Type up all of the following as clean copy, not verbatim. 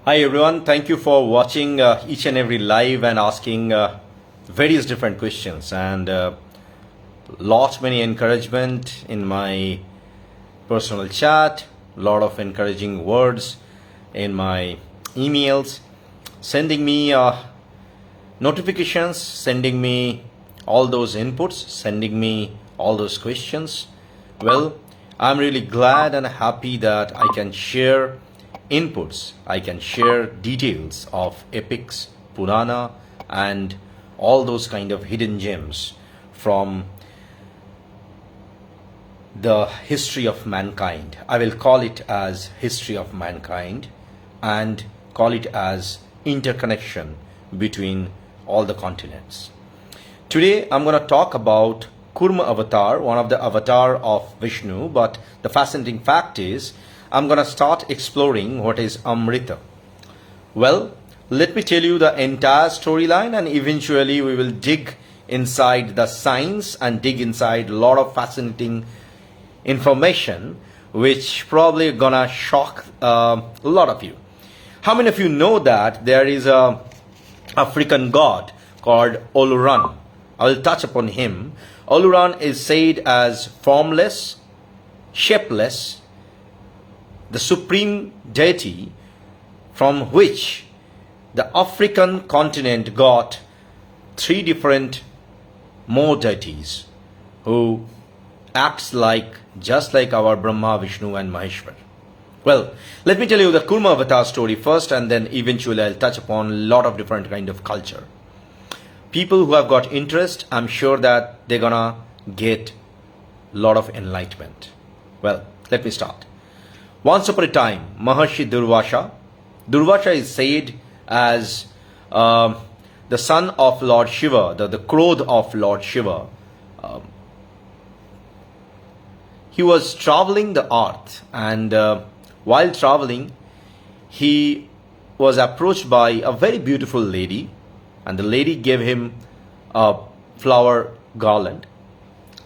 Hi everyone, thank you for watching each and every live and asking various different questions and lot many encouragement in my personal chat, lot of encouraging words in my emails, sending me notifications, sending me all those inputs, sending me all those questions. Well, I'm really glad and happy that I can share inputs, I can share details of epics, Purana, and all those kind of hidden gems from the history of mankind. I will call it as history of mankind and call it as interconnection between all the continents. Today I'm going to talk about Kurma Avatar, one of the avatar of Vishnu, but the fascinating fact is I'm going to start exploring what is Amrita. Well, let me tell you the entire storyline and eventually we will dig inside the science and dig inside a lot of fascinating information which probably gonna shock a lot of you. How many of you know that there is a African god called Oluran? I will touch upon him. Oluran is said as formless, shapeless, the supreme deity from which the African continent got three different more deities who acts like just like our Brahma, Vishnu and Maheshwar. Well, let me tell you the Kurma Avatar story first and then eventually I'll touch upon a lot of different kind of culture. People who have got interest, I'm sure that they're gonna get a lot of enlightenment. Well, let me start. Once upon a time, Maharshi Durvasha is said as the son of Lord Shiva, the crowd of Lord Shiva. He was traveling the earth and while traveling, he was approached by a very beautiful lady and the lady gave him a flower garland.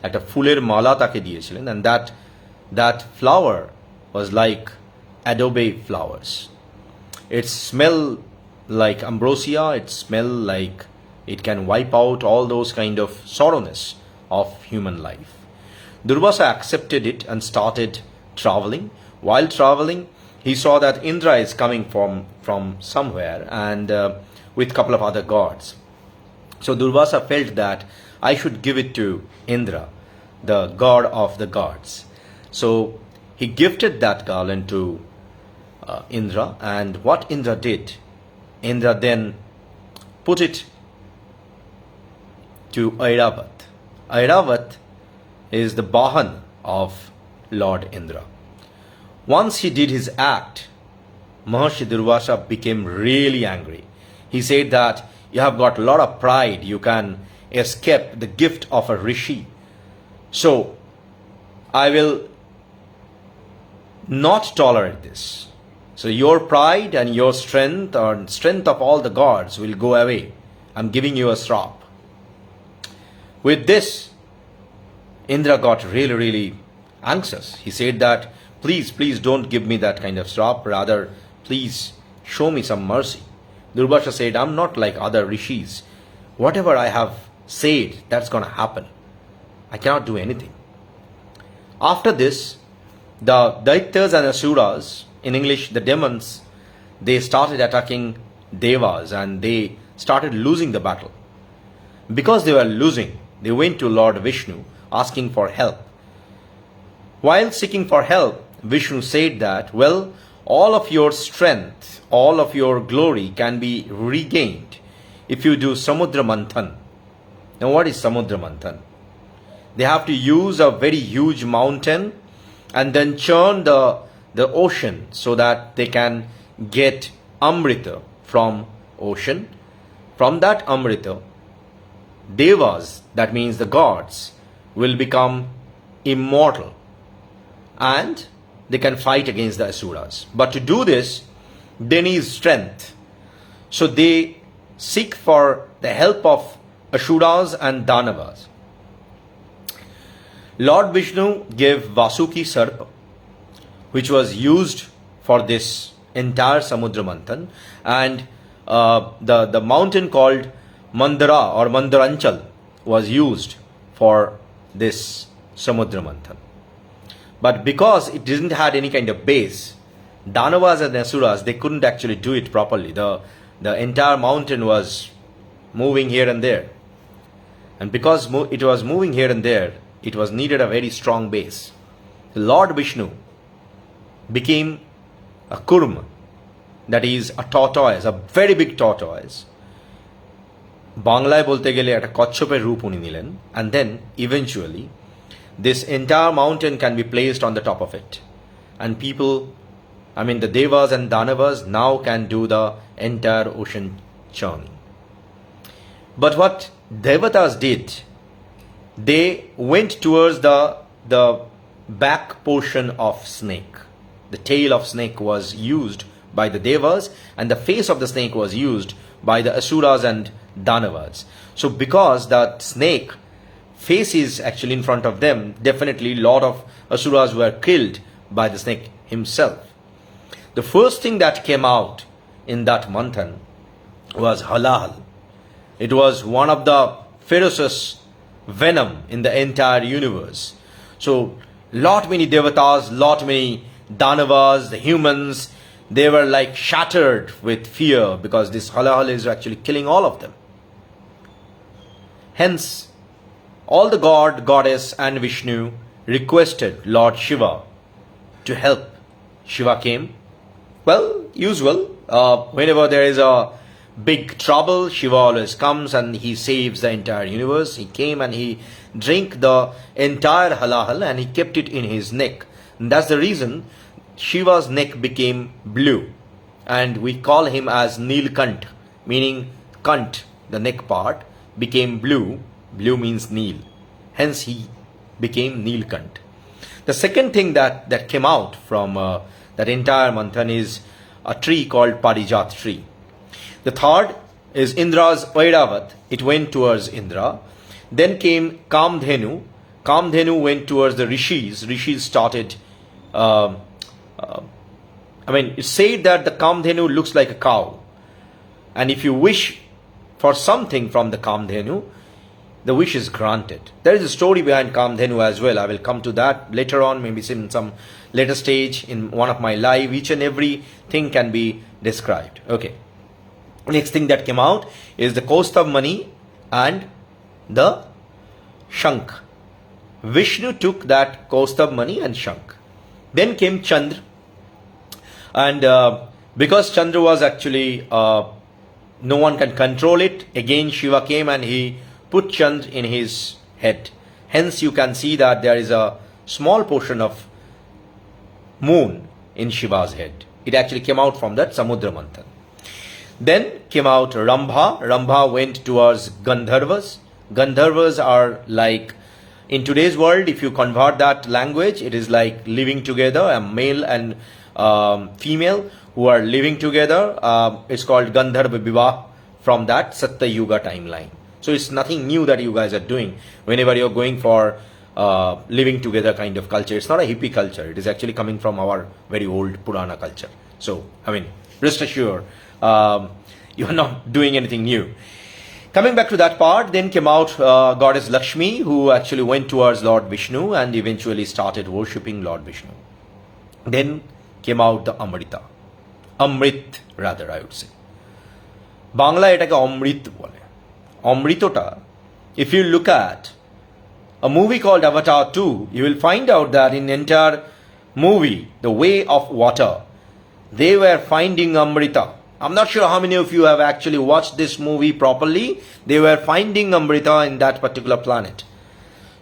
At a fuler mala take diyechilen and that flower was like adobe flowers. It smelled like ambrosia, it smelled like it can wipe out all those kind of sorrowness of human life. Durvasa accepted it and started traveling. While traveling, he saw that Indra is coming from somewhere and with a couple of other gods. So Durvasa felt that I should give it to Indra, the god of the gods. So he gifted that garland to Indra, and what Indra did, Indra then put it to Airavat. Airavat is the Bahan of Lord Indra. Once he did his act, Maharshi Durvasa became really angry. He said that you have got a lot of pride, you can escape the gift of a Rishi. So I will not tolerate this. So your pride and your strength or strength of all the gods will go away. I'm giving you a srap. With this, Indra got really anxious. He said that please don't give me that kind of srap. Rather, please show me some mercy. Durvasha said, I'm not like other rishis. Whatever I have said, that's gonna happen. I cannot do anything. After this, the Daityas and Asuras, in English the demons, they started attacking devas and they started losing the battle. Because they were losing, they went to Lord Vishnu asking for help. While seeking for help, Vishnu said that, well, all of your strength, all of your glory can be regained if you do Samudra Manthan. Now what is Samudra Manthan? They have to use a very huge mountain and then churn the ocean so that they can get Amrita from ocean. From that Amrita, devas, that means the gods, will become immortal and they can fight against the asuras. But to do this, they need strength. So they seek for the help of asuras and danavas. Lord Vishnu gave Vasuki Sarpa, which was used for this entire Samudramanthan, and the mountain called Mandara or Mandaranchal was used for this Samudramanthan. But because it didn't had any kind of base, Danavas and asuras, they couldn't actually do it properly. The entire mountain was moving here and there. And because it was moving here and there, it was needed a very strong base. Lord Vishnu became a Kurma, that is a tortoise, a very big tortoise. বাংলায় বলতে গেলে একটা কচ্ছপের রূপ উনি নিলেন, and then eventually this entire mountain can be placed on the top of it, and people, I mean the devas and danavas, now can do the entire ocean churning. But what devatas did, they went towards the back portion of snake. The tail of snake was used by the devas, and the face of the snake was used by the asuras and danavas. So because that snake face is actually in front of them, definitely a lot of asuras were killed by the snake himself. The first thing that came out in that manthan was halal. It was one of the ferocious venom in the entire universe. So lot many devatas, lot many danavas, the humans, they were like shattered with fear because this halal is actually killing all of them. Hence, all the god, goddess and Vishnu requested Lord Shiva to help. Shiva came. Well, usual, whenever there is a big trouble, Shiva always comes and he saves the entire universe. He came and he drank the entire halal and he kept it in his neck. And that's the reason Shiva's neck became blue, and we call him as Neelkant, meaning Kant, the neck part, became blue. Blue means Neel. Hence he became Neelkant. The second thing that came out from that entire manthan is a tree called Parijat tree. The third is Indra's Airavat. It went towards Indra. Then came Kamdhenu. Kamdhenu went towards the Rishis. Rishis started it's said that the Kamdhenu looks like a cow, and if you wish for something from the Kamdhenu, the wish is granted. There is a story behind Kamdhenu as well. I will come to that later on, maybe in some later stage in one of my live. Each and every thing can be described. Okay. Next thing that came out is the Kaustav money and the Shankh. Vishnu took that Kaustav money and Shankh. Then came Chandra, and because Chandra was actually no one can control it, again Shiva came and he put Chandra in his head. Hence you can see that there is a small portion of moon in Shiva's head. It actually came out from that Samudramanthan. Then came out Rambha. Rambha went towards Gandharvas. Gandharvas are like, in today's world, if you convert that language, it is like living together, a male and female who are living together. It's called Gandharva Vivah from that Satya Yuga timeline. So it's nothing new that you guys are doing whenever you're going for living together kind of culture. It's not a hippie culture. It is actually coming from our very old Purana culture. So, rest assured, you're not doing anything new. Coming back to that part, then came out goddess Lakshmi, who actually went towards Lord Vishnu and eventually started worshipping Lord Vishnu. Then came out the Amrita. Amrit, rather, I would say. Bangla etake Amrit bole. Amritota, if you look at a movie called Avatar 2, you will find out that in entire movie, The Way of Water, they were finding Amrita. I'm not sure how many of you have actually watched this movie properly. They were finding Amrita in that particular planet.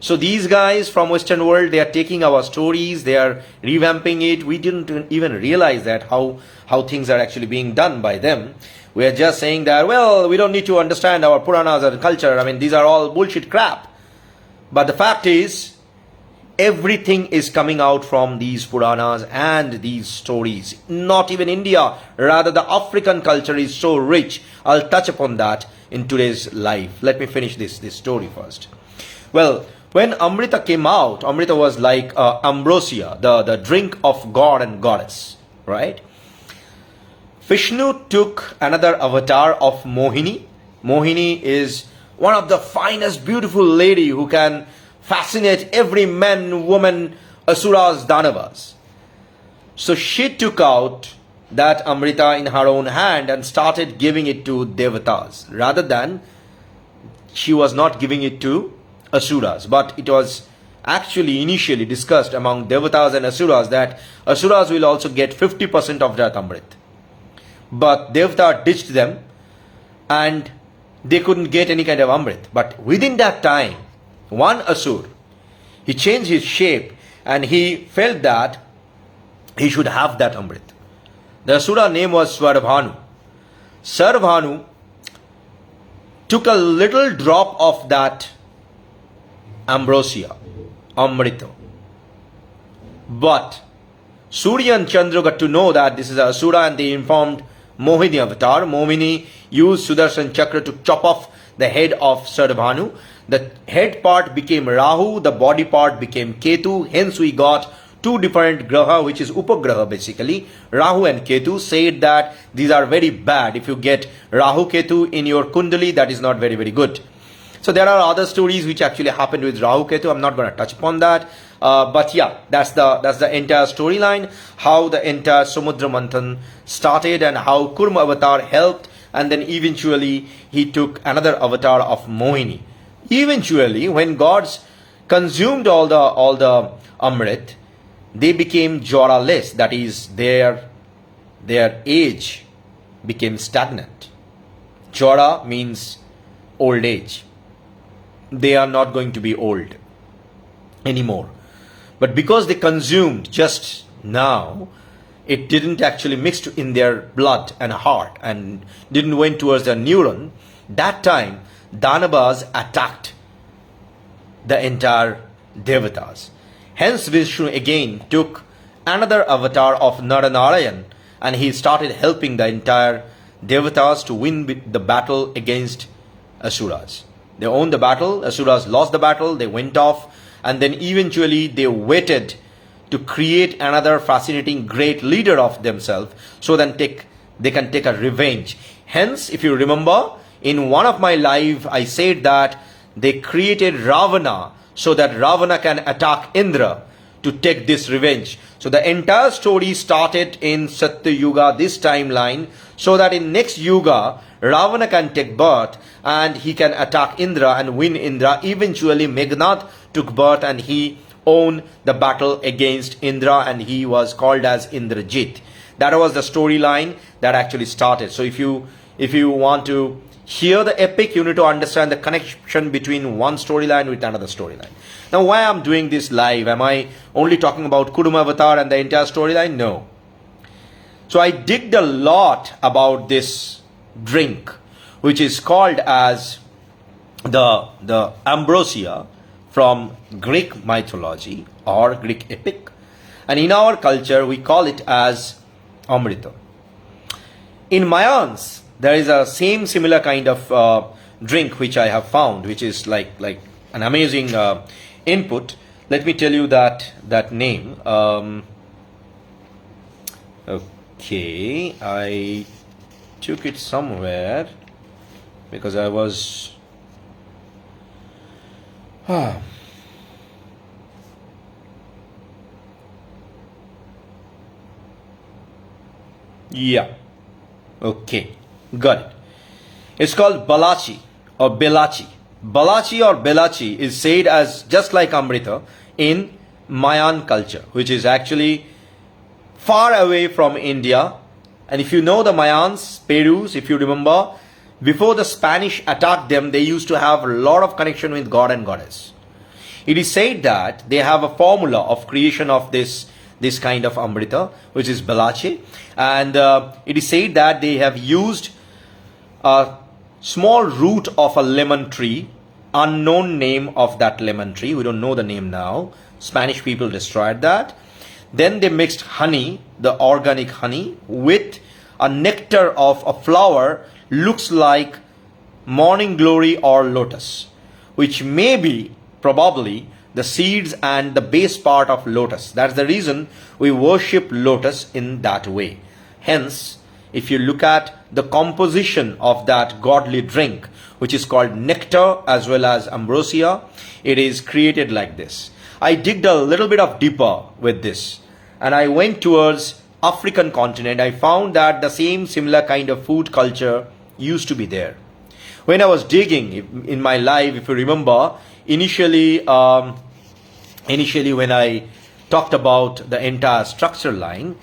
So these guys from Western world, they are taking our stories, they are revamping it. We didn't even realize that how things are actually being done by them. We are just saying that, well, we don't need to understand our Puranas and culture. These are all bullshit crap. But the fact is, everything is coming out from these Puranas and these stories. Not even India, rather the African culture is so rich. I'll touch upon that in today's life. Let me finish this story first. Well, when Amrita came out, Amrita was like ambrosia, the drink of god and goddess, right? Vishnu took another avatar of Mohini. Mohini is one of the finest, beautiful lady who can fascinate every man, woman, asuras, danavas. So she took out that Amrita in her own hand and started giving it to devatas, rather than she was not giving it to asuras. But it was actually initially discussed among devatas and asuras that asuras will also get 50% of that Amrit. But Devata ditched them and they couldn't get any kind of Amrit. But within that time, one Asur, he changed his shape and he felt that he should have that Amrit. The Asura name was Svarbhanu. Sarvhanu took a little drop of that ambrosia, Amrita. But Surya and Chandra got to know that this is an Asura and they informed Mohini Avatar. Mohini used Sudarshan Chakra to chop off the head of Sarvhanu. The head part became Rahu, the body part became Ketu. Hence we got two different graha, which is upagraha basically. Rahu and Ketu. Said that these are very bad. If you get Rahu Ketu in your kundali, that is not very good. So there are other stories which actually happened with Rahu Ketu. I'm not going to touch upon that. But yeah, that's the entire storyline, how the entire Samudra Manthan started and how Kurma Avatar helped, and then eventually he took another avatar of Mohini. Eventually, when gods consumed all the Amrit, they became Jora-less, that is, their age became stagnant. Jora means old age. They are not going to be old anymore. But because they consumed just now, it didn't actually mix in their blood and heart and didn't went towards their neuron. That time, Danavas attacked the entire devatas. Hence Vishnu again took another avatar of Naranarayan and he started helping the entire devatas to win the battle against asuras. They won the battle, asuras lost the battle, they went off, and then eventually they waited to create another fascinating great leader of themselves so that they can take a revenge. Hence, if you remember, in one of my live I said that they created Ravana so that Ravana can attack Indra to take this revenge. So the entire story started in Satya Yuga, this timeline, so that in next Yuga Ravana can take birth and he can attack Indra and win Indra. Eventually Meghnad took birth and he won the battle against Indra and he was called as Indrajit. That was the storyline that actually started. So if you want to hear the epic, you need to understand the connection between one storyline with another storyline. Now why I'm doing this live? Am I only talking about Kurma Avatar and the entire storyline? No. So I digged a lot about this drink, which is called as the ambrosia from Greek mythology or Greek epic, and in our culture we call it as Amrita. In Mayans there is a similar kind of drink which I have found, which is like an amazing input. Let me tell you that name. Okay, I took it somewhere because I was yeah, okay, got it. It's called Balachi or Belachi. Balachi or Belachi is said as just like Amrita in Mayan culture, which is actually far away from India. And if you know the Mayans, Perus, if you remember, before the Spanish attacked them, they used to have a lot of connection with God and Goddess. It is said that they have a formula of creation of this kind of Amrita, which is Balache. And it is said that they have used a small root of a lemon tree, unknown name of that lemon tree. We don't know the name now. Spanish people destroyed that. Then they mixed honey, the organic honey, with a nectar of a flower looks like morning glory or lotus, which may be probably the seeds and the base part of lotus. That's the reason we worship lotus in that way. Hence, if you look at the composition of that godly drink, which is called nectar as well as ambrosia, it is created like this. I digged a little bit of deeper with this, and I went towards African continent. I found that the same similar kind of food culture used to be there. When I was digging in my life, if you remember, initially when I talked about the entire structure line,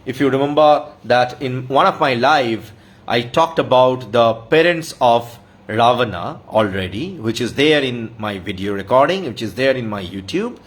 if you remember that in one of my live, I talked about the parents of Ravana already, which is there in my video recording, which is there in my YouTube.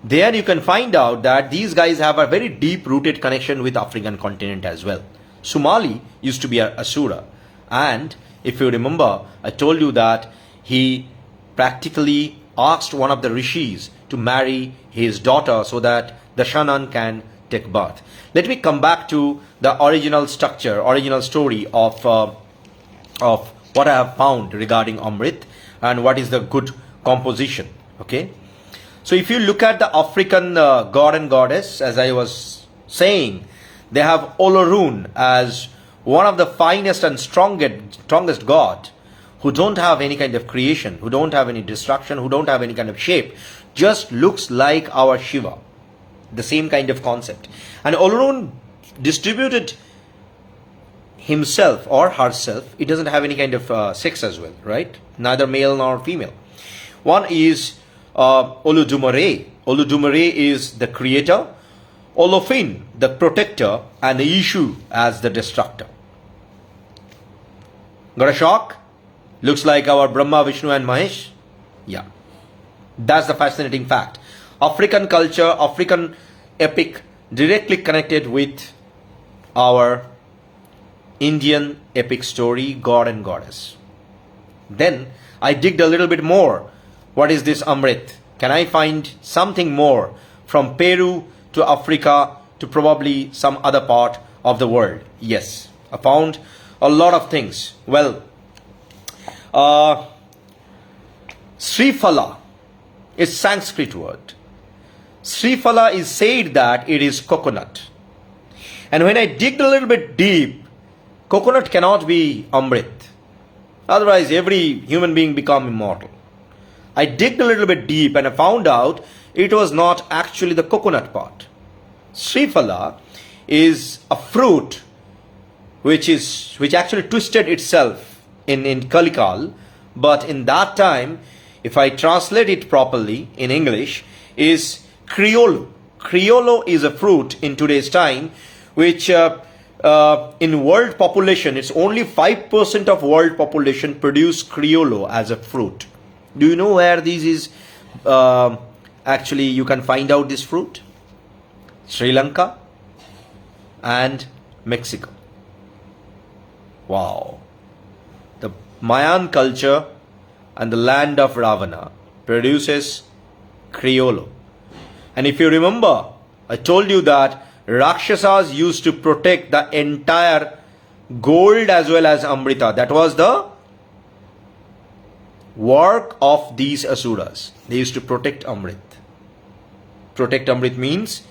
There you can find out that these guys have a very deep rooted connection with African continent as well. Sumali used to be an asura, and if you remember, I told you that he practically asked one of the rishis to marry his daughter so that the Shanan can take birth. Let me come back to the original structure, original story of what I have found regarding Amrit and what is the good composition. Okay, so if you look at the African god and goddess, as I was saying, they have Olorun as one of the finest and strongest god, who don't have any kind of creation, who don't have any destruction, who don't have any kind of shape, just looks like our Shiva. The same kind of concept. And Olorun distributed himself or herself. It doesn't have any kind of sex as well, right? Neither male nor female. One is Oludumare. Oludumare is the creator, Olofin the protector, and the Ishu as the destructor. Got a shock? Looks like our Brahma, Vishnu and Mahesh? Yeah. That's the fascinating fact. African culture, African epic directly connected with our Indian epic story, god and goddess. Then I digged a little bit more. What is this Amrit? Can I find something more from Peru to Africa to probably some other part of the world? Yes, I found a lot of things. Well, Sripala is Sanskrit word. Sripala is said that it is coconut. And when I digged a little bit deep, coconut cannot be Amrit. Otherwise, every human being become immortal. I digged a little bit deep and I found out it was not actually the coconut part. Sripala is a fruit which actually twisted itself in Kalikal, but in that time, if I translate it properly in English, is Criollo. Criollo is a fruit in today's time, which in world population, it's only 5% of world population produce Criollo as a fruit. Do you know where this is? Actually, you can find out this fruit. Sri Lanka and Mexico. Wow. The Mayan culture and the land of Ravana produces Criollo. And if you remember, I told you that Rakshasas used to protect the entire gold as well as Amrita. That was the work of these asuras. They used to protect Amrit. Protect Amrit means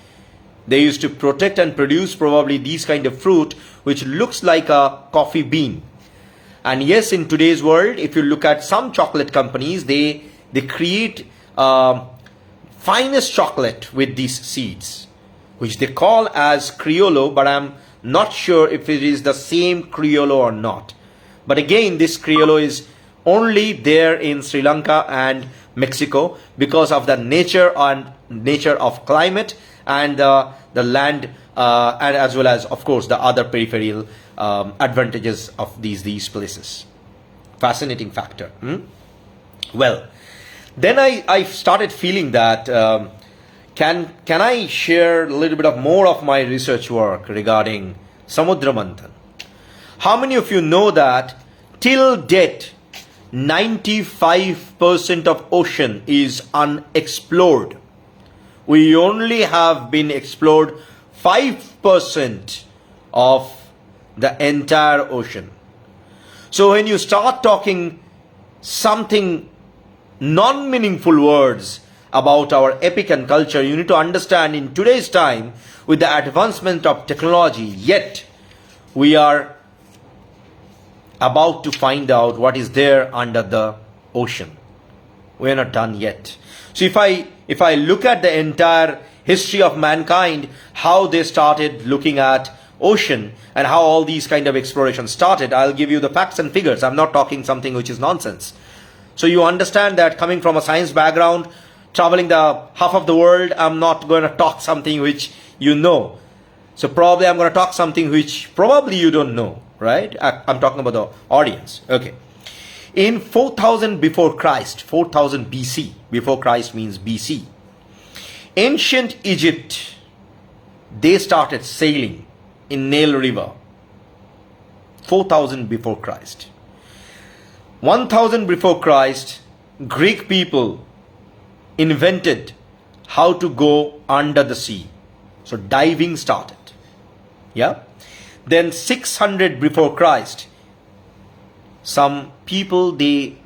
they used to protect and produce probably these kind of fruit which looks like a coffee bean. And yes, in today's world, if you look at some chocolate companies, they create finest chocolate with these seeds, which they call as Criollo, but I'm not sure if it is the same Criollo or not. But again, this Criollo is only there in Sri Lanka and Mexico because of the nature of climate and the land and as well as, of course, the other peripheral advantages of these places. Fascinating factor. Well, then I started feeling that can I share a little bit of more of my research work regarding Samudramanthan? How many of you know that till date 95% of ocean is unexplored? We only have been explored 5% of the entire ocean. So when you start talking something non-meaningful words about our epic and culture, you need to understand in today's time with the advancement of technology, yet we are about to find out what is there under the ocean. We are not done yet. So if I look at the entire history of mankind, how they started looking at ocean and how all these kind of explorations started, I'll give you the facts and figures. I'm not talking something which is nonsense. So you understand that coming from a science background, traveling the half of the world, I'm not going to talk something which you know. So probably I'm going to talk something which probably you don't know, right? I'm talking about the audience. Okay. In 4000 before Christ, 4000 BC, before Christ means BC, ancient Egypt, they started sailing in Nile River, 4000 before Christ. 1000 before Christ, Greek people invented how to go under the sea. So diving started. Yeah. Then 600 before Christ, some people, they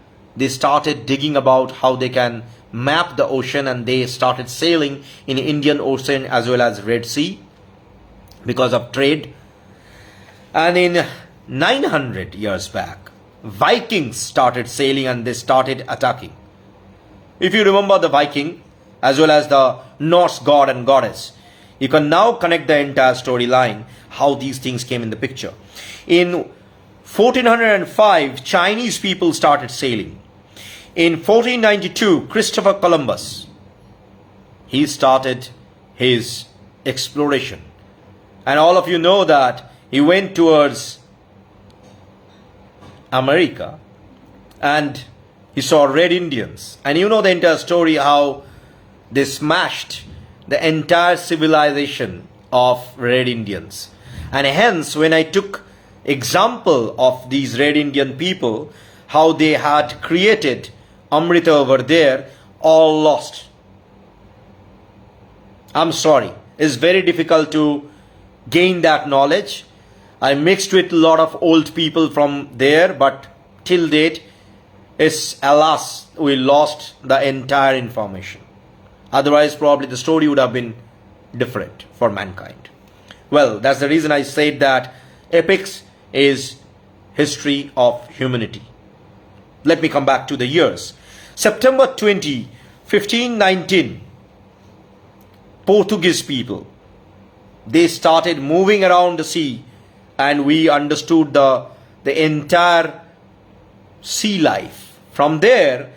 started digging about how they can map the ocean, and they started sailing in Indian Ocean as well as Red Sea because of trade. And in 900 years back, Vikings started sailing and they started attacking. If you remember the Viking as well as the Norse god and goddess, you can now connect the entire storyline, how these things came in the picture. In 1405, Chinese people started sailing. In 1492, Christopher Columbus, he started his exploration. And all of you know that he went towards America and he saw Red Indians. And you know the entire story, how they smashed the entire civilization of Red Indians. And hence, when I took example of these Red Indian people, how they had created Amrita over there, all lost. I'm sorry, it's very difficult to gain that knowledge. I mixed with a lot of old people from there, but till date, it's alas, we lost the entire information. Otherwise, probably the story would have been different for mankind. Well, that's the reason I said that epics is history of humanity. Let me come back to the years. September 20, 1519, Portuguese people, they started moving around the sea, and we understood the entire sea life. From there,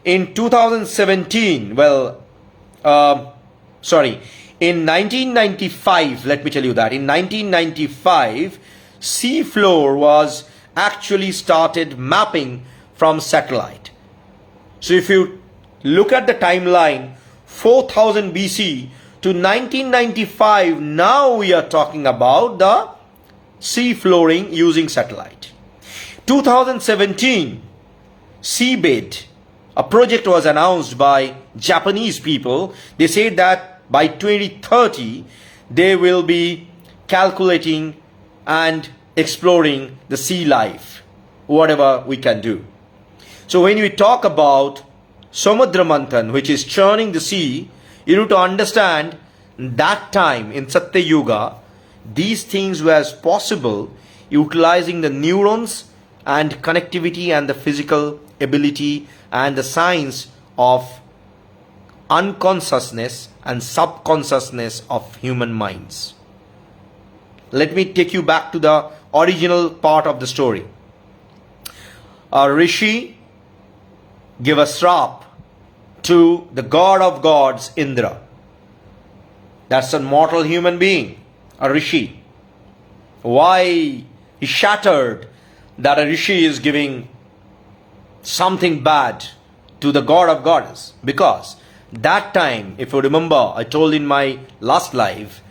in 2017, in 1995, let me tell you that, in 1995, sea floor was actually started mapping from satellite. So if you look at the timeline, 4000 BC to 1995, now we are talking about the sea flooring using satellite. 2017, seabed, a project was announced by Japanese people. They said that by 2030, they will be calculating and exploring the sea life, whatever we can do. So when we talk about Samudra Manthan, which is churning the sea, you need to understand that time in Satya Yuga, these things were possible utilizing the neurons and connectivity and the physical ability and the science of unconsciousness and subconsciousness of human minds. Let me take you back to the original part of the story. A Rishi gave a shrap to the god of gods, Indra. That's a mortal human being, a Rishi. Why he shattered that a Rishi is giving something bad to the god of goddess? Because that time, if you remember, I told in my last life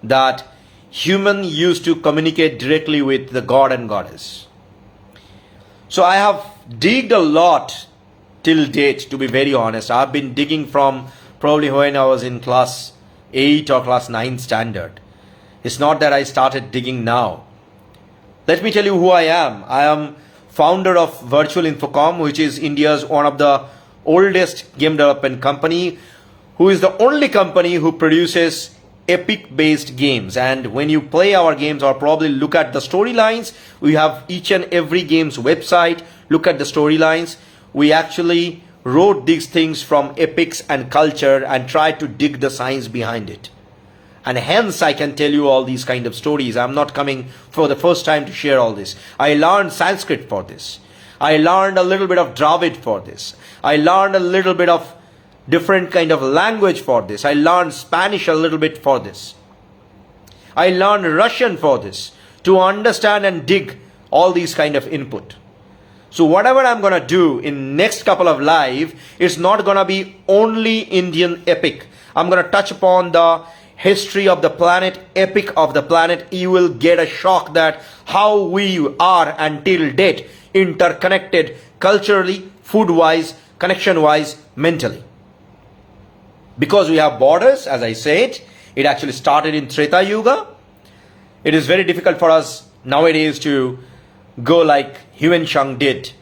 that human used to communicate directly with the god and goddess. So I have digged a lot till date, to be very honest. I've been digging from probably when I was in class 8 or class 9 standard. It's not that I started digging now. Let me tell you who I am. I am founder of Virtual Infocom, which is India's one of the oldest game development company, who is the only company who produces epic based games, and when you play our games or probably look at the storylines, we have each and every game's website, look at the storylines. We actually wrote these things from epics and culture and tried to dig the science behind it. And hence I can tell you all these kind of stories. I'm not coming for the first time to share all this. I learned Sanskrit for this. I learned a little bit of Dravid for this. I learned a little bit of different kind of language for this. I learned Spanish a little bit for this. I learned Russian for this, to understand and dig all these kind of input. So whatever I'm gonna do in next couple of live, it's not gonna be only Indian epic. I'm gonna touch upon the history of the planet, epic of the planet. You will get a shock that how we are until date interconnected culturally, food wise, connection wise, mentally. Because we have borders, as I said, it actually started in Treta Yuga. It is very difficult for us nowadays to go like Yuan Shang did.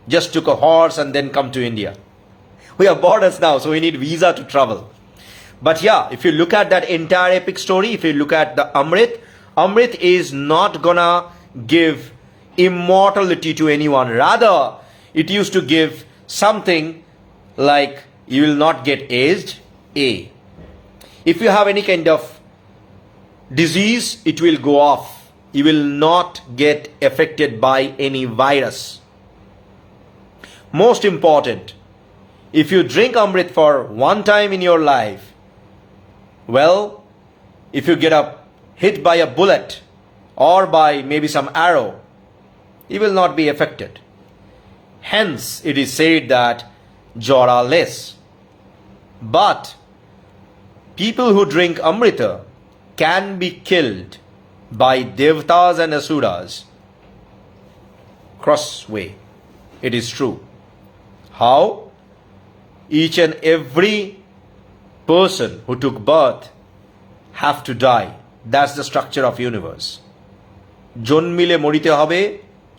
Just took a horse and then come to India. We have borders now, so we need visa to travel. But yeah, if you look at that entire epic story, if you look at the Amrit, Amrit is not gonna give immortality to anyone. Rather, it used to give something like you will not get aged. If you have any kind of disease, it will go off. You will not get affected by any virus. Most important, if you drink Amrit for one time in your life, well, if you get hit by a bullet or by maybe some arrow, you will not be affected. Hence, it is said that Jora less. But people who drink Amrita can be killed by devas and asuras. Crossway. It is true. How? Each and every person who took birth have to die. That's the structure of universe. জন্মিলে মরিতে হবে,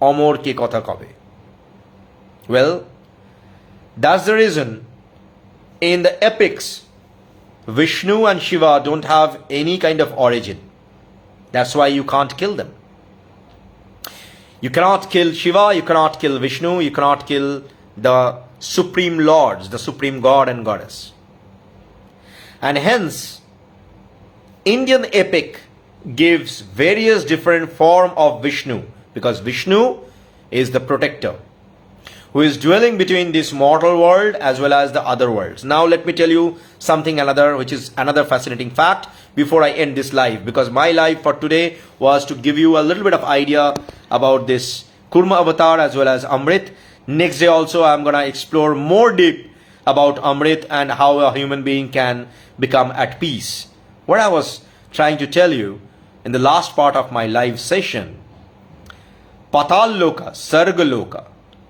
অমর কে কথা কবে. Well, that's the reason in the epics, Vishnu and Shiva don't have any kind of origin. That's why you can't kill them. You cannot kill Shiva, you cannot kill Vishnu, you cannot kill the supreme lords, the supreme god and goddess. And hence, Indian epic gives various different form of Vishnu, because Vishnu is the protector who is dwelling between this mortal world as well as the other worlds. Now let me tell you something another, which is another fascinating fact before I end this live, because my live for today was to give you a little bit of idea about this Kurma Avatar as well as Amrit. Next day also I'm gonna explore more deep about Amrit and how a human being can become at peace. What I was trying to tell you in the last part of my live session, Patal Loka, Sarga Loka,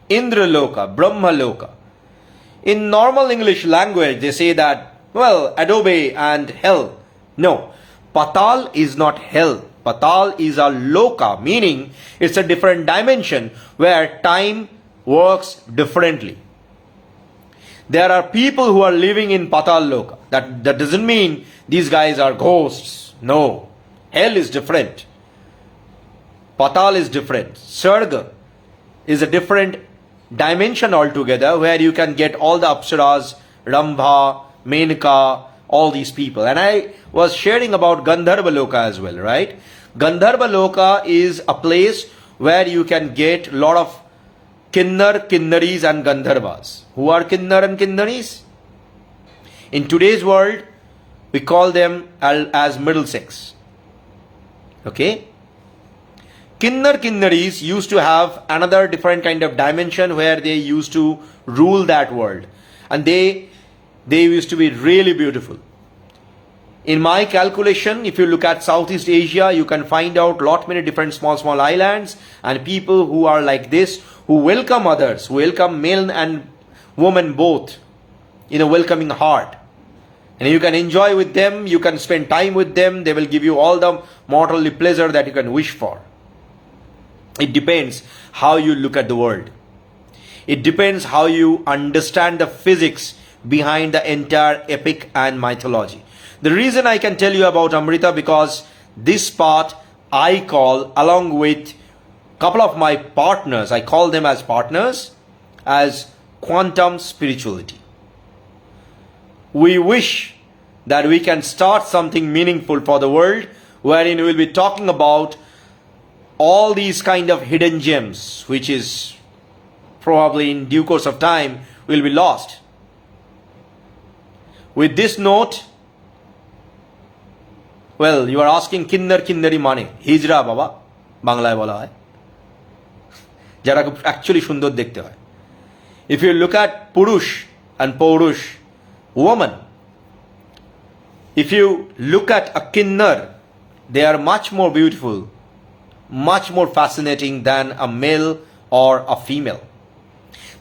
Indra Loka, Brahma Loka. In normal English language, they say that, well, Adobe and hell. No, Patal is not hell. Patal is a Loka, meaning it's a different dimension where time works differently. There are people who are living in Patal Loka. That doesn't mean these guys are ghosts. No, hell is different. Patal is different. Sarga is a different dimension altogether where you can get all the apsaras, Rambha, Menaka, all these people. And I was sharing about Gandhar Balche as well, right? Gandhar Balche is a place where you can get a lot of Kinnar, Kinnaris and Gandharvas. Who are Kinnar and Kinnaris? In today's world, we call them as middle sex. Okay? Kinnar Kinnaris used to have another different kind of dimension where they used to rule that world. And they used to be really beautiful. In my calculation, if you look at Southeast Asia, you can find out lot many different small islands and people who are like this, who welcome others, who welcome men and women both in a welcoming heart. And you can enjoy with them, you can spend time with them, they will give you all the mortal pleasure that you can wish for. It depends how you look at the world. It depends how you understand the physics behind the entire epic and mythology. The reason I can tell you about Amrita, because this part I call, along with couple of my partners, I call them as partners, as quantum spirituality. We wish that we can start something meaningful for the world, wherein we will be talking about all these kind of hidden gems, which is probably in due course of time will be lost. With this note, well, you are asking Kinder Kindari Mane, Hijra Baba, Banglaয় বলা হয়, যারা actually সুন্দর দেখতে হয়. If you look at Purush and Purush, woman, if you look at a Kinnar, they are much more beautiful, much more fascinating than a male or a female.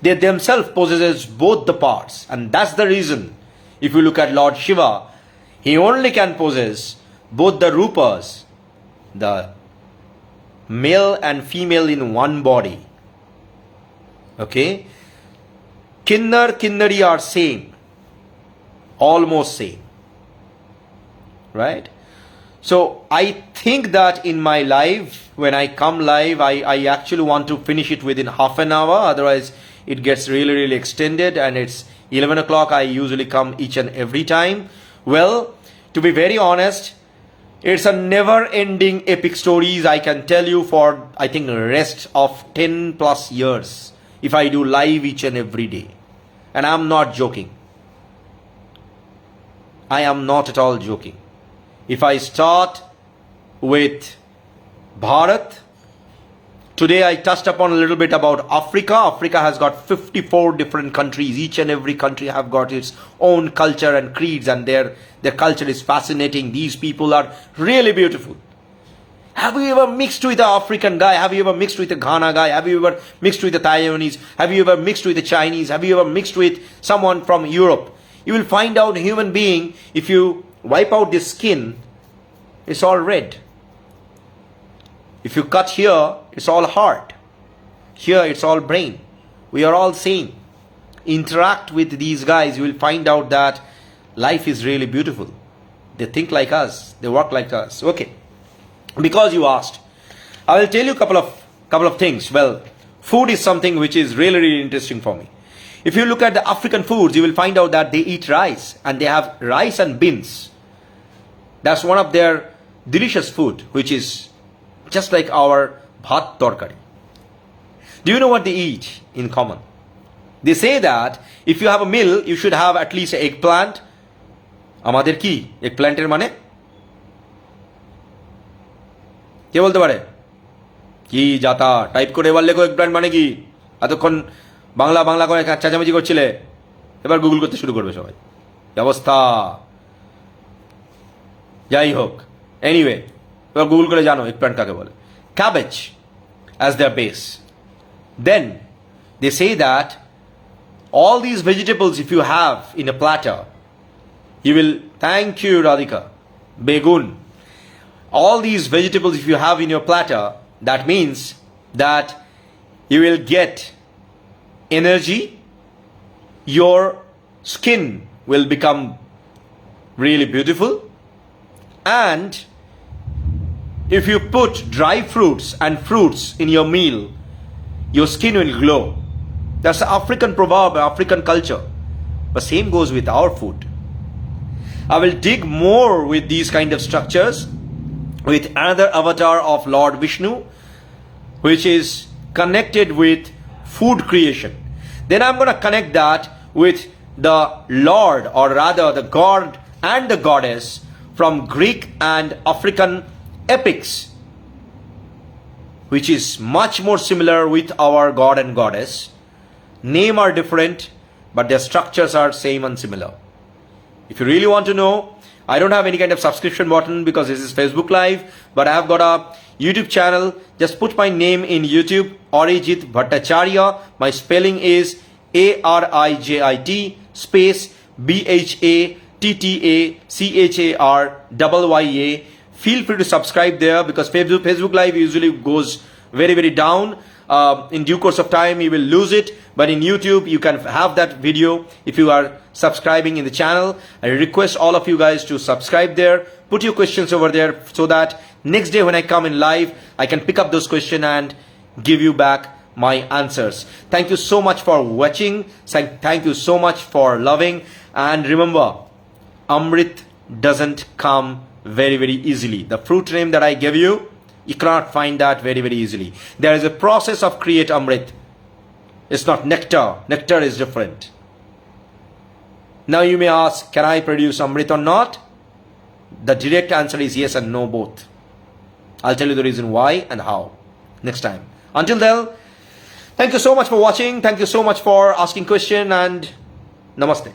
They themselves possesses both the parts, and that's the reason. If you look at Lord Shiva, he only can possess both the rupas, the male and female in one body. Okay? Kinnar, Kinnari are same, almost same. Right? So I think that in my live, when I come live, I actually want to finish it within half an hour. Otherwise, it gets really extended, and it's 11 o'clock. I usually come each and every time. Well, to be very honest, it's a never-ending epic stories I can tell you for, I think, rest of 10 plus years if I do live each and every day. And I'm not joking. I am not at all joking. If I start with Bharat, today I touched upon a little bit about Africa. Africa has got 54 different countries. Each and every country have got its own culture and creeds, and their culture is fascinating. These people are really beautiful. Have you ever mixed with an African guy? Have you ever mixed with a Ghana guy? Have you ever mixed with a Taiwanese? Have you ever mixed with a Chinese? Have you ever mixed with someone from Europe? You will find out a human being, if you wipe out the skin, it's all red. If you cut here, it's all heart. Here, it's all brain. We are all same. Interact with these guys, you will find out that life is really beautiful. They think like us. They work like us. Okay. Because you asked, I will tell you a couple of things. Well, food is something which is really interesting for me. If you look at the African foods, you will find out that they eat rice, and they have rice and beans. That's one of their delicious food, which is just like our bhat torkari. Do you know what they eat in common? They say that if you have a meal, you should have at least eggplant. আমাদের কি এগপ্ল্যান্টের মানে কে বলতে পারে? কি যাতা type করে এবার লেখো এগপ্ল্যান্ট মানে কি? এতক্ষণ বাংলা বাংলা করে চেঁচামেচি করছিলে, এবার গুগল করতে শুরু করবে সবাই। অবস্থা যাই হোক, এনিওয়ে, এবার গুগল করে জানো এগপ্ল্যান্ট কাকে বলে। Cabbage as their base. Then they say that all these vegetables, if you have in a platter, you will, thank you Radhika, begun. All these vegetables, if you have in your platter, that means that you will get energy, your skin will become really beautiful, and if you put dry fruits and fruits in your meal, your skin will glow. That's the African proverb, African culture. But same goes with our food. I will dig more with these kind of structures with another avatar of Lord Vishnu, which is connected with food creation. Then I'm going to connect that with the Lord, or rather the God and the goddess from Greek and African epics, which is much more similar with our God and goddess. Name are different, but their structures are same and similar. If you really want to know, I don't have any kind of subscription button because this is Facebook Live, but I have got a YouTube channel. Just put my name in YouTube, Arijit Bhattacharya. My spelling is Arijit space BHATTACHARYA. Feel free to subscribe there, because Facebook Live usually goes very down. In due course of time, you will lose it. But in YouTube, you can have that video if you are subscribing in the channel. I request all of you guys to subscribe there. Put your questions over there so that next day when I come in live, I can pick up those questions and give you back my answers. Thank you so much for watching. Thank you so much for loving. And remember, Amrit doesn't come very, very easily. The fruit name that I gave you, you cannot find that very, very easily. There is a process of create Amrit. It's not nectar. Nectar is different. Now you may ask, can I produce Amrit or not? The direct answer is yes and no both. I'll tell you the reason why and how next time. Until then, thank you so much for watching. Thank you so much for asking question, and namaste.